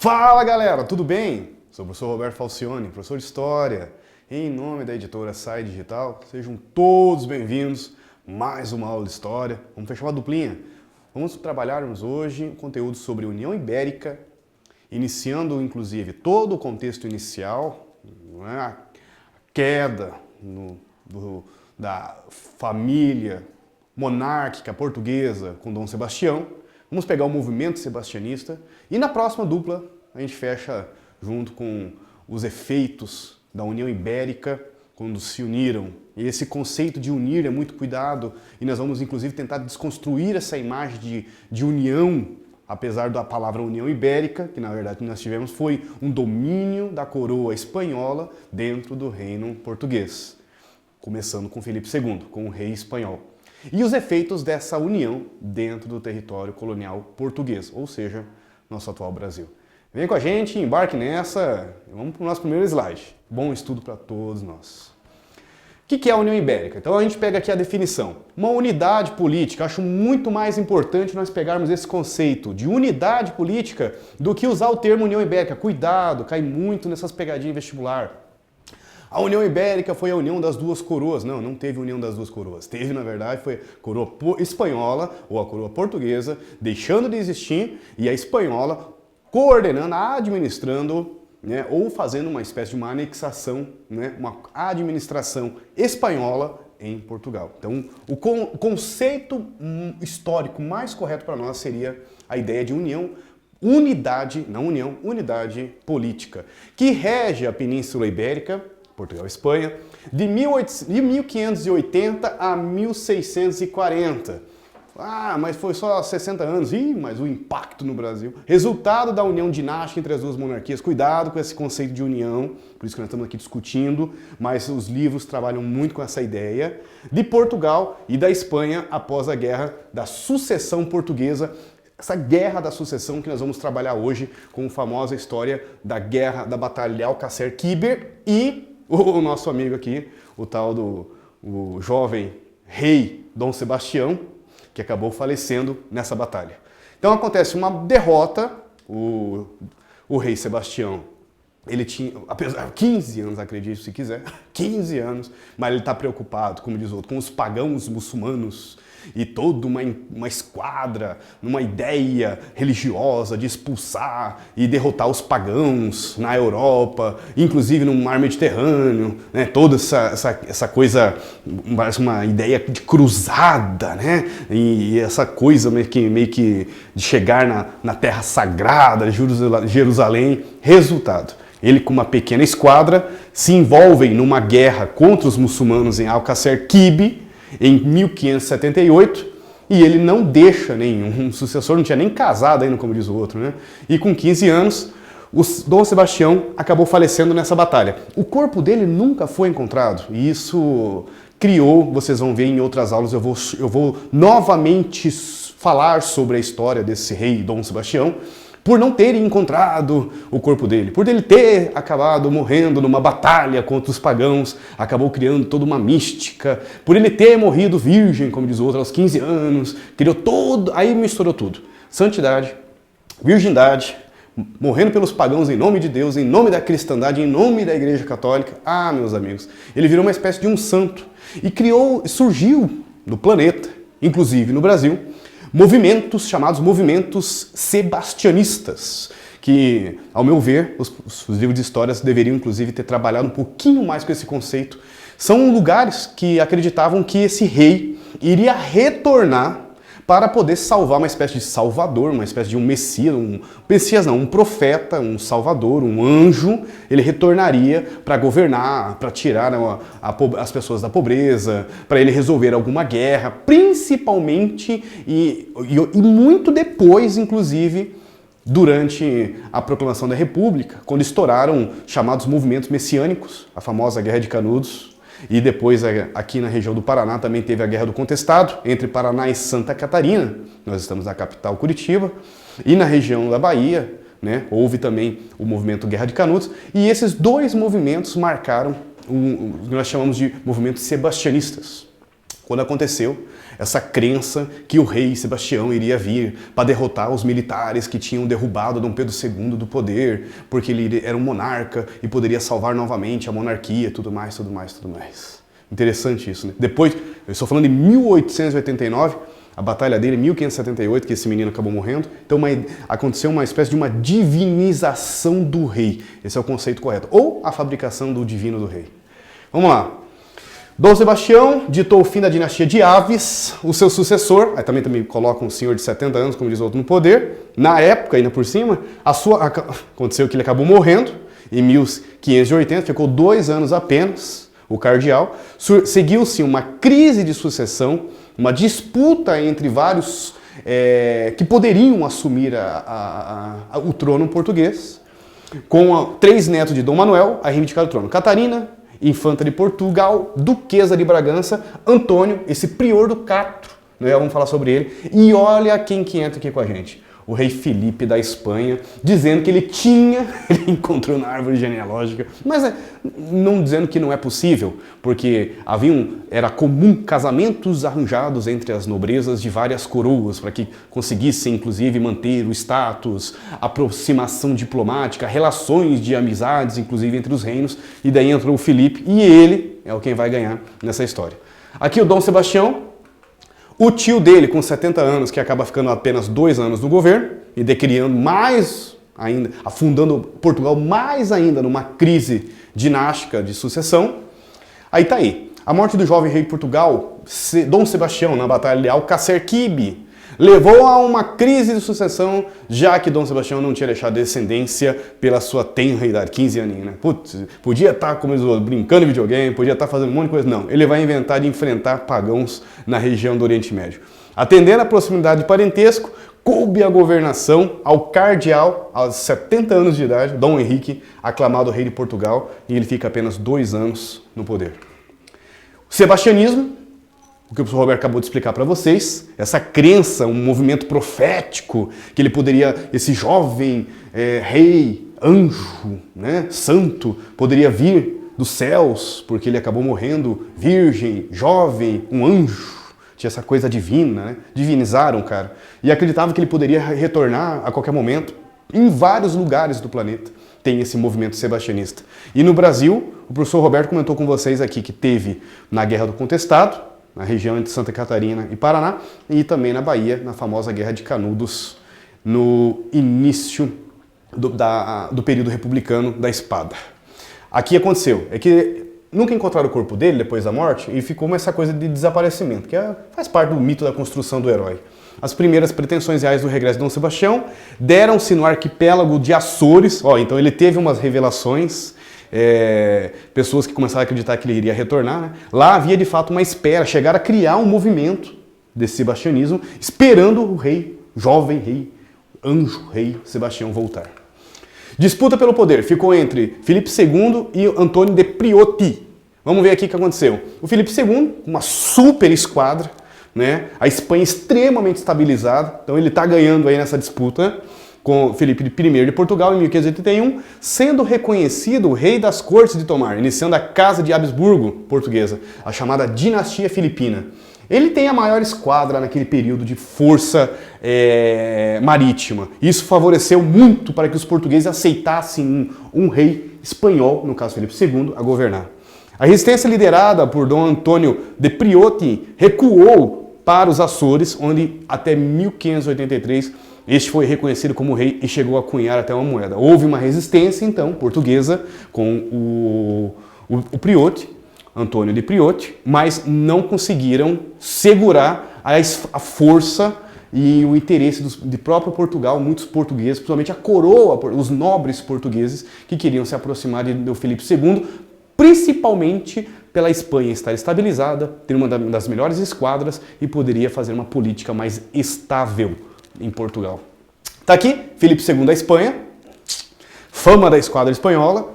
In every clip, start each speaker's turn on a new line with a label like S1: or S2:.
S1: Fala galera, tudo bem? Sou o professor Roberto Falcioni, professor de História. Em nome da editora Sai Digital, sejam todos bem-vindos a mais uma aula de História. Vamos fechar uma duplinha. Vamos trabalharmos hoje conteúdo sobre a União Ibérica, iniciando inclusive todo o contexto inicial, a queda da família monárquica portuguesa com Dom Sebastião. Vamos pegar o movimento sebastianista e na próxima dupla a gente fecha junto com os efeitos da União Ibérica quando se uniram. E esse conceito de unir é muito cuidado e nós vamos inclusive tentar desconstruir essa imagem de união, apesar da palavra União Ibérica, que na verdade nós tivemos foi um domínio da coroa espanhola dentro do reino português, começando com Filipe II, com o rei espanhol. E os efeitos dessa união dentro do território colonial português, ou seja, nosso atual Brasil. Vem com a gente, embarque nessa, vamos para o nosso primeiro slide. Bom estudo para todos nós. O que é a União Ibérica? Então a gente pega aqui a definição. Uma unidade política. Acho muito mais importante nós pegarmos esse conceito de unidade política do que usar o termo União Ibérica. Cuidado, cai muito nessas pegadinhas vestibular. A União Ibérica foi a união das duas coroas. Não, não teve união das duas coroas. Teve, na verdade, foi a coroa espanhola ou a coroa portuguesa deixando de existir e a espanhola coordenando, administrando, né, ou fazendo uma espécie de uma anexação, né, uma administração espanhola em Portugal. Então, o conceito histórico mais correto para nós seria a ideia de união, unidade, não união, unidade política, que rege a Península Ibérica, Portugal e Espanha, de 1580 a 1640. Ah, mas foi só 60 anos. Ih, mas o impacto no Brasil. Resultado da união dinástica entre as duas monarquias. Cuidado com esse conceito de união, por isso que nós estamos aqui discutindo, mas os livros trabalham muito com essa ideia. De Portugal e da Espanha após a Guerra da Sucessão Portuguesa. Essa Guerra da Sucessão que nós vamos trabalhar hoje com a famosa história da Guerra da Batalha de Alcácer-Quibir e o nosso amigo aqui, o tal o jovem rei Dom Sebastião, que acabou falecendo nessa batalha. Então acontece uma derrota, o rei Sebastião, ele tinha, apesar de 15 anos, acredite se quiser, 15 anos, mas ele está preocupado, como diz o outro, com os pagãos muçulmanos e toda uma esquadra, uma ideia religiosa de expulsar e derrotar os pagãos na Europa, inclusive no mar Mediterrâneo, né? Toda essa coisa, parece uma ideia de cruzada, né? E essa coisa meio que de chegar na terra sagrada, Jerusalém. Resultado, ele com uma pequena esquadra se envolve numa guerra contra os muçulmanos em Alcácer-Quibir, em 1578, e ele não deixa nenhum sucessor, não tinha nem casado ainda, como diz o outro, né? E com 15 anos, o Dom Sebastião acabou falecendo nessa batalha. O corpo dele nunca foi encontrado, e isso criou, vocês vão ver em outras aulas, eu vou novamente falar sobre a história desse rei Dom Sebastião, por não terem encontrado o corpo dele, por ele ter acabado morrendo numa batalha contra os pagãos, acabou criando toda uma mística, por ele ter morrido virgem, como diz o outro, aos 15 anos, criou todo, aí misturou tudo. Santidade, virgindade, morrendo pelos pagãos em nome de Deus, em nome da cristandade, em nome da Igreja Católica. Ah, meus amigos, ele virou uma espécie de um santo e surgiu no planeta, inclusive no Brasil, movimentos chamados movimentos sebastianistas, que, ao meu ver, os livros de histórias deveriam inclusive ter trabalhado um pouquinho mais com esse conceito. São lugares que acreditavam que esse rei iria retornar para poder salvar uma espécie de salvador, uma espécie de um messias, um profeta, um salvador, um anjo. Ele retornaria para governar, para tirar as pessoas da pobreza, para ele resolver alguma guerra, principalmente e muito depois, inclusive, durante a proclamação da República, quando estouraram chamados movimentos messiânicos, a famosa Guerra de Canudos. E depois, aqui na região do Paraná, também teve a Guerra do Contestado, entre Paraná e Santa Catarina. Nós estamos na capital, Curitiba. E na região da Bahia, né, houve também o movimento Guerra de Canudos. E esses dois movimentos marcaram o que nós chamamos de movimentos sebastianistas. quando aconteceu essa crença que o rei Sebastião iria vir para derrotar os militares que tinham derrubado Dom Pedro II do poder, porque ele era um monarca e poderia salvar novamente a monarquia, tudo mais, tudo mais, tudo mais. Interessante isso, né? Depois, eu estou falando de 1889, a batalha dele, 1578, que esse menino acabou morrendo. Então aconteceu uma espécie de uma divinização do rei. Esse é o conceito correto. Ou a fabricação do divino do rei. Vamos lá. Dom Sebastião ditou o fim da dinastia de Aves, o seu sucessor, aí também coloca um senhor de 70 anos, como diz o outro, no poder. Na época, ainda por cima, aconteceu que ele acabou morrendo em 1580, ficou 2 anos apenas, o cardeal. Seguiu-se uma crise de sucessão, uma disputa entre vários que poderiam assumir o trono português, com 3 netos de Dom Manuel a reivindicar o trono. Catarina, infanta de Portugal, duquesa de Bragança, Antônio, esse prior do Castro, né? Vamos falar sobre ele. E olha quem que entra aqui com a gente. O rei Filipe da Espanha, dizendo que ele encontrou na árvore genealógica, mas não dizendo que não é possível, porque era comum casamentos arranjados entre as nobrezas de várias coroas, para que conseguissem, inclusive, manter o status, aproximação diplomática, relações de amizades, inclusive, entre os reinos, e daí entrou o Filipe, e ele é quem vai ganhar nessa história. Aqui o Dom Sebastião, o tio dele, com 70 anos, que acaba ficando apenas 2 anos no governo e decriando mais ainda, afundando Portugal mais ainda numa crise dinástica de sucessão. Aí tá aí. A morte do jovem rei de Portugal, Dom Sebastião, na Batalha de Alcacerquibe, levou a uma crise de sucessão, já que Dom Sebastião não tinha deixado descendência pela sua tenra idade, 15 aninhos, né? Putz, podia estar, como eles falam, brincando de videogame, podia estar fazendo um monte de coisa. Não, ele vai inventar de enfrentar pagãos na região do Oriente Médio. Atendendo à proximidade de parentesco, coube a governação ao cardeal, aos 70 anos de idade, Dom Henrique, aclamado rei de Portugal, e ele fica apenas 2 anos no poder. O sebastianismo, o que o professor Roberto acabou de explicar para vocês, essa crença, um movimento profético, que ele poderia, esse jovem rei, anjo, né, santo, poderia vir dos céus, porque ele acabou morrendo virgem, jovem, um anjo. Tinha essa coisa divina, né? Divinizaram o cara. E acreditavam que ele poderia retornar a qualquer momento. Em vários lugares do planeta tem esse movimento sebastianista. E no Brasil, o professor Roberto comentou com vocês aqui que teve na Guerra do Contestado, na região entre Santa Catarina e Paraná, e também na Bahia, na famosa Guerra de Canudos, no início do período republicano da espada. Aqui aconteceu, é que nunca encontraram o corpo dele depois da morte e ficou essa coisa de desaparecimento, que faz parte do mito da construção do herói. As primeiras pretensões reais do regresso de Dom Sebastião deram-se no arquipélago de Açores, então ele teve umas revelações, pessoas que começaram a acreditar que ele iria retornar, né? Lá havia de fato uma espera, chegaram a criar um movimento desse sebastianismo, esperando o rei, jovem rei, anjo rei Sebastião voltar. Disputa pelo poder ficou entre Filipe II e Antônio de Priotti. Vamos ver aqui o que aconteceu. O Filipe II, uma super esquadra, né? A Espanha extremamente estabilizada, então ele está ganhando aí nessa disputa com Filipe I de Portugal em 1581, sendo reconhecido o rei das cortes de Tomar, iniciando a Casa de Habsburgo portuguesa, a chamada Dinastia Filipina. Ele tem a maior esquadra naquele período de força marítima. Isso favoreceu muito para que os portugueses aceitassem um rei espanhol, no caso Filipe II, a governar. A resistência liderada por Dom Antônio de Priotti recuou para os Açores, onde até 1583 este foi reconhecido como rei e chegou a cunhar até uma moeda. Houve uma resistência, então, portuguesa com o Priotti, Antônio de Priotti, mas não conseguiram segurar a força e o interesse de próprio Portugal, muitos portugueses, principalmente a coroa, os nobres portugueses que queriam se aproximar do Filipe II, principalmente pela Espanha estar estabilizada, ter uma das melhores esquadras e poderia fazer uma política mais estável em Portugal. Tá aqui, Filipe II da Espanha, fama da esquadra espanhola.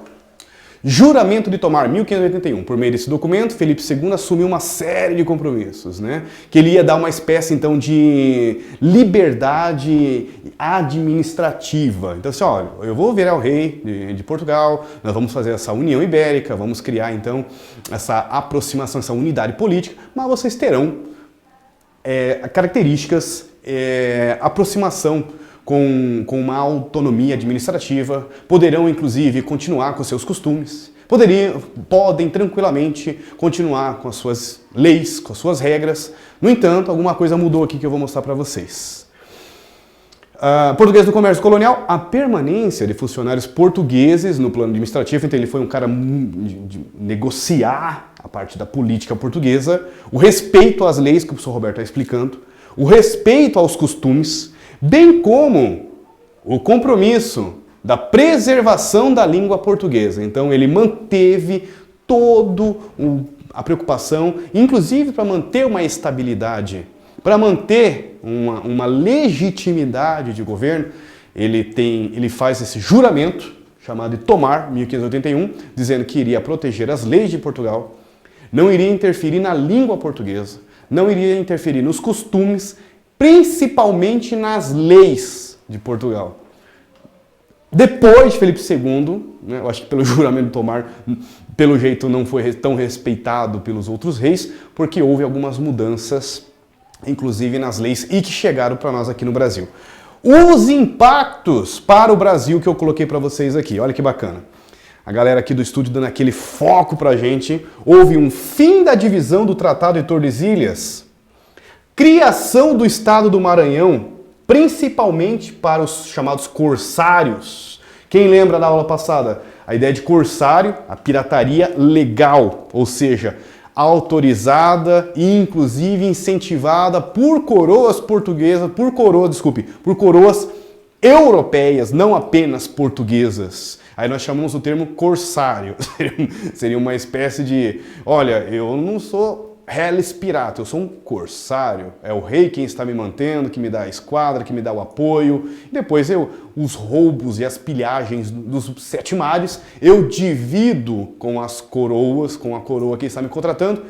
S1: Juramento de Tomar, 1581. Por meio desse documento, Felipe II assumiu uma série de compromissos, né? Que ele ia dar uma espécie, então, de liberdade administrativa. Então, assim, olha, eu vou virar o rei de Portugal, nós vamos fazer essa União Ibérica, vamos criar, então, essa aproximação, essa unidade política, mas vocês terão características, aproximação com uma autonomia administrativa, poderão inclusive continuar com seus costumes, podem tranquilamente continuar com as suas leis, com as suas regras. No entanto, alguma coisa mudou aqui que eu vou mostrar para vocês. Português do comércio colonial, a permanência de funcionários portugueses no plano administrativo, então ele foi um cara de negociar a parte da política portuguesa, o respeito às leis, que o professor Roberto está explicando, o respeito aos costumes, bem como o compromisso da preservação da língua portuguesa. Então ele manteve toda a preocupação, inclusive para manter uma estabilidade, para manter uma legitimidade de governo. Ele faz esse juramento, chamado de Tomar, 1581, dizendo que iria proteger as leis de Portugal, não iria interferir na língua portuguesa, não iria interferir nos costumes, principalmente nas leis de Portugal. Depois de Felipe II, né, eu acho que pelo juramento de Tomar, pelo jeito não foi tão respeitado pelos outros reis, porque houve algumas mudanças, inclusive nas leis, e que chegaram para nós aqui no Brasil. Os impactos para o Brasil que eu coloquei para vocês aqui, olha que bacana. A galera aqui do estúdio dando aquele foco para a gente. Houve um fim da divisão do Tratado de Tordesilhas, criação do Estado do Maranhão, principalmente para os chamados corsários. Quem lembra da aula passada? A ideia de corsário, a pirataria legal, ou seja, autorizada e inclusive incentivada por coroas portuguesas, por coroas europeias, não apenas portuguesas. Aí nós chamamos o termo corsário. Seria uma espécie de, olha, eu não sou Reles pirata, eu sou um corsário, é o rei quem está me mantendo, que me dá a esquadra, que me dá o apoio, e depois os roubos e as pilhagens dos sete mares, eu divido com as coroas, com a coroa que está me contratando.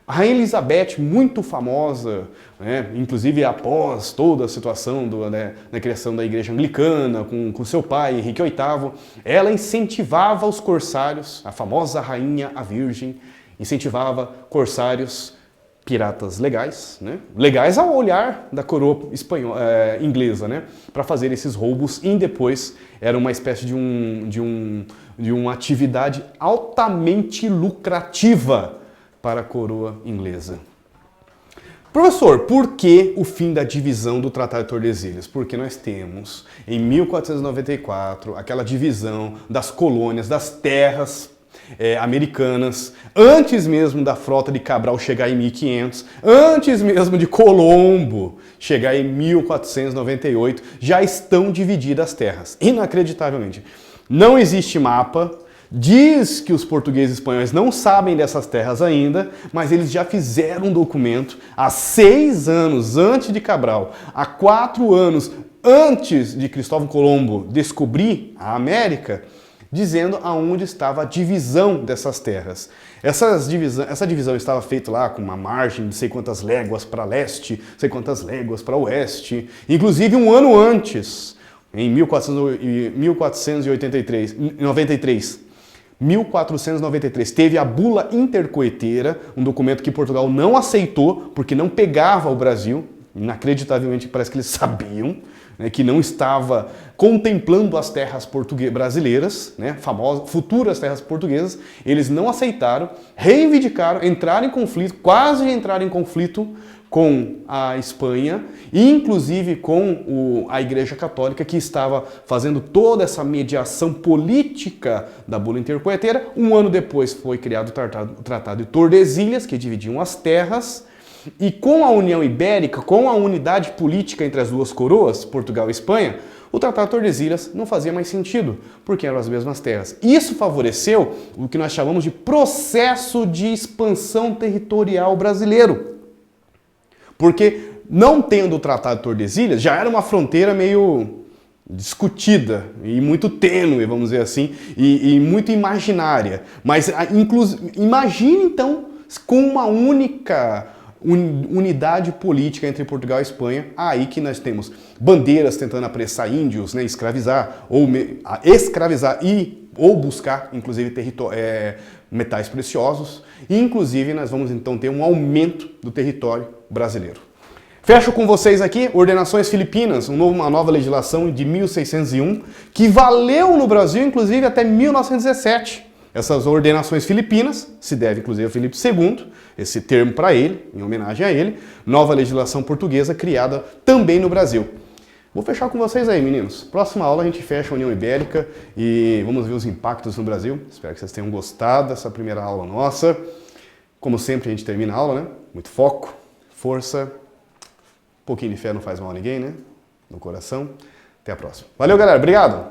S1: A Rainha Elizabeth, muito famosa, né, inclusive após toda a situação da criação da Igreja Anglicana, com seu pai, Henrique VIII, ela incentivava os corsários, a famosa Rainha, a Virgem, incentivava corsários piratas legais, né? Legais ao olhar da coroa inglesa, né? Para fazer esses roubos, e depois era uma espécie de uma atividade altamente lucrativa para a coroa inglesa. Professor, por que o fim da divisão do Tratado de Tordesilhas? Porque nós temos, em 1494, aquela divisão das colônias, das terras americanas, antes mesmo da frota de Cabral chegar em 1500, antes mesmo de Colombo chegar em 1498, já estão divididas as terras, inacreditavelmente. Não existe mapa, diz que os portugueses e espanhóis não sabem dessas terras ainda, mas eles já fizeram um documento há 6 anos antes de Cabral, há 4 anos antes de Cristóvão Colombo descobrir a América, dizendo aonde estava a divisão dessas terras. Essa divisão estava feita lá com uma margem de não sei quantas léguas para leste, não sei quantas léguas para oeste. Inclusive um ano antes, em 1493, teve a Bula Intercoeteira, um documento que Portugal não aceitou porque não pegava o Brasil. Inacreditavelmente parece que eles sabiam, né, que não estava contemplando as terras brasileiras, né, futuras terras portuguesas. Eles não aceitaram, reivindicaram, entraram em conflito, quase entraram em conflito com a Espanha e inclusive com a Igreja Católica, que estava fazendo toda essa mediação política da Bula Intercoeteira. Um ano depois foi criado o Tratado de Tordesilhas, que dividiam as terras. E com a União Ibérica, com a unidade política entre as duas coroas, Portugal e Espanha, o Tratado de Tordesilhas não fazia mais sentido, porque eram as mesmas terras. Isso favoreceu o que nós chamamos de processo de expansão territorial brasileiro. Porque, não tendo o Tratado de Tordesilhas, já era uma fronteira meio discutida e muito tênue, vamos dizer assim, e muito imaginária. Mas imagine então com uma única unidade política entre Portugal e Espanha, aí que nós temos bandeiras tentando apressar índios, né, escravizar ou buscar, inclusive, metais preciosos, e inclusive nós vamos então ter um aumento do território brasileiro. Fecho com vocês aqui, Ordenações Filipinas, uma nova legislação de 1601, que valeu no Brasil, inclusive, até 1917. Essas ordenações filipinas se deve, inclusive, a Filipe II, esse termo para ele, em homenagem a ele, nova legislação portuguesa criada também no Brasil. Vou fechar com vocês aí, meninos. Próxima aula a gente fecha a União Ibérica e vamos ver os impactos no Brasil. Espero que vocês tenham gostado dessa primeira aula nossa. Como sempre, a gente termina a aula, né? Muito foco, força, um pouquinho de fé não faz mal a ninguém, né? No coração. Até a próxima. Valeu, galera. Obrigado!